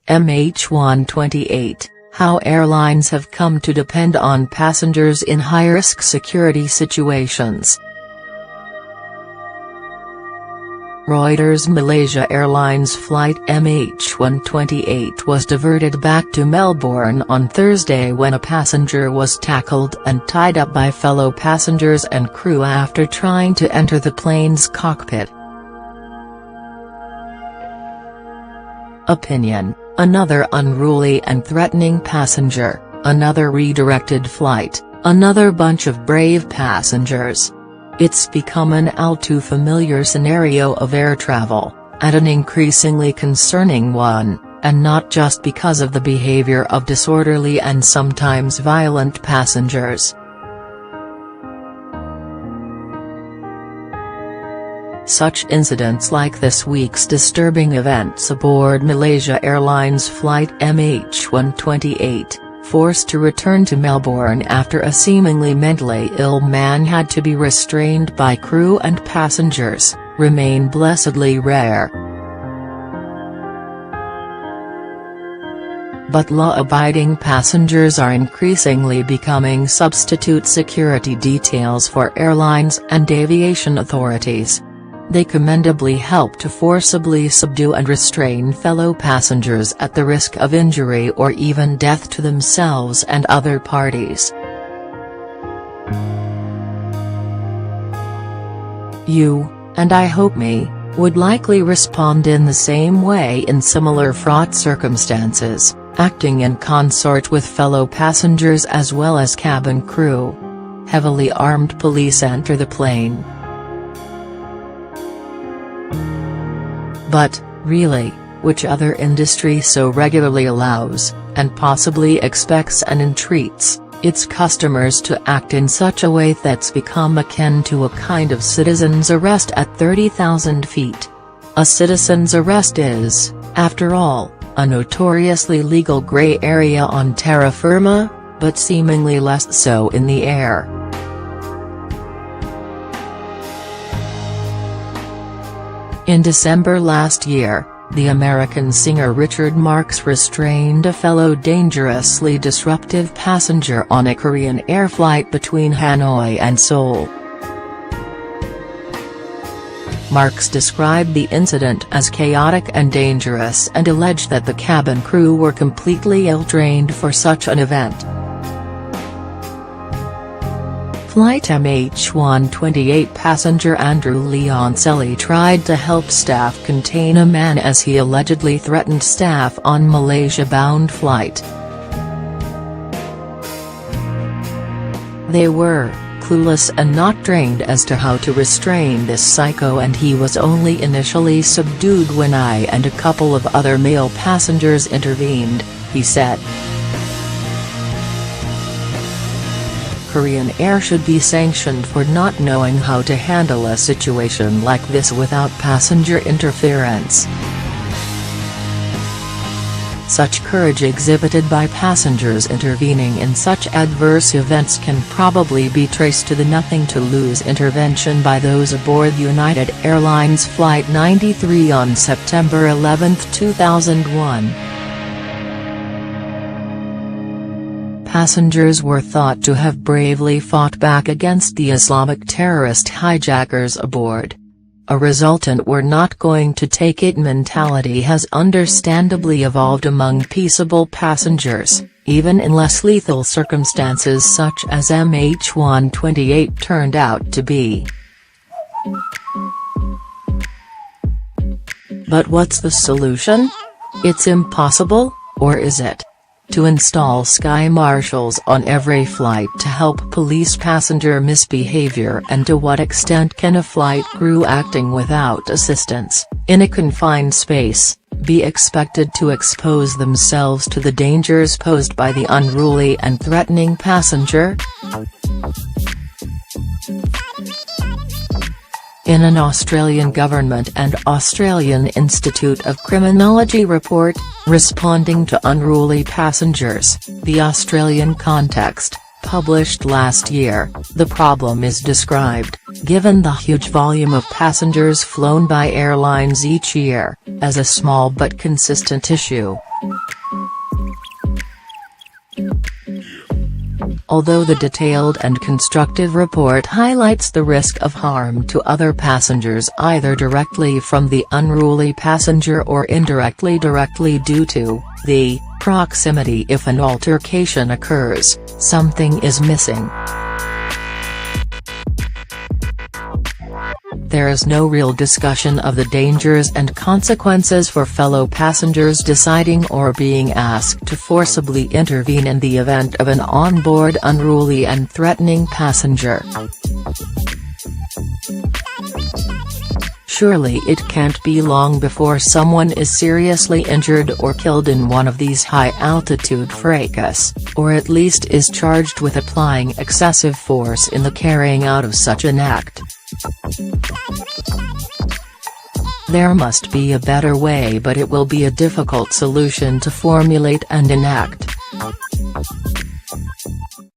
MH128, how airlines have come to depend on passengers in high-risk security situations. Reuters. Malaysia Airlines flight MH128 was diverted back to Melbourne on Thursday when a passenger was tackled and tied up by fellow passengers and crew after trying to enter the plane's cockpit. Opinion: another unruly and threatening passenger, another redirected flight, another bunch of brave passengers. It's become an all too familiar scenario of air travel, and an increasingly concerning one, and not just because of the behavior of disorderly and sometimes violent passengers. Such incidents like this week's disturbing events aboard Malaysia Airlines flight MH128, forced to return to Melbourne after a seemingly mentally ill man had to be restrained by crew and passengers, remain blessedly rare. But law-abiding passengers are increasingly becoming substitute security details for airlines and aviation authorities. They commendably help to forcibly subdue and restrain fellow passengers at the risk of injury or even death to themselves and other parties. You, and I hope me, would likely respond in the same way in similar fraught circumstances, acting in consort with fellow passengers as well as cabin crew. Heavily armed police enter the plane. But, really, which other industry so regularly allows, and possibly expects and entreats, its customers to act in such a way that's become akin to a kind of citizen's arrest at 30,000 feet? A citizen's arrest is, after all, a notoriously legal grey area on terra firma, but seemingly less so in the air. In December last year, the American singer Richard Marx restrained a fellow dangerously disruptive passenger on a Korean air flight between Hanoi and Seoul. Marx described the incident as chaotic and dangerous and alleged that the cabin crew were completely ill-trained for such an event. Flight MH128 passenger Andrew Leoncelli tried to help staff contain a man as he allegedly threatened staff on Malaysia-bound flight. They were clueless and not trained as to how to restrain this psycho, and he was only initially subdued when I and a couple of other male passengers intervened, he said. Korean Air should be sanctioned for not knowing how to handle a situation like this without passenger interference. Such courage exhibited by passengers intervening in such adverse events can probably be traced to the nothing to lose intervention by those aboard United Airlines Flight 93 on September 11, 2001. Passengers were thought to have bravely fought back against the Islamic terrorist hijackers aboard. A resultant "we're not going to take it" mentality has understandably evolved among peaceable passengers, even in less lethal circumstances such as MH128 turned out to be. But what's the solution? It's impossible, or is it? To install sky marshals on every flight to help police passenger misbehavior, and to what extent can a flight crew acting without assistance, in a confined space, be expected to expose themselves to the dangers posed by the unruly and threatening passenger? In an Australian Government and Australian Institute of Criminology report, responding to unruly passengers, the Australian context, published last year, the problem is described, given the huge volume of passengers flown by airlines each year, as a small but consistent issue. Although the detailed and constructive report highlights the risk of harm to other passengers either directly from the unruly passenger or indirectly directly due to the proximity if an altercation occurs, something is missing. There is no real discussion of the dangers and consequences for fellow passengers deciding or being asked to forcibly intervene in the event of an onboard unruly and threatening passenger. Surely it can't be long before someone is seriously injured or killed in one of these high-altitude fracas, or at least is charged with applying excessive force in the carrying out of such an act. There must be a better way, but it will be a difficult solution to formulate and enact.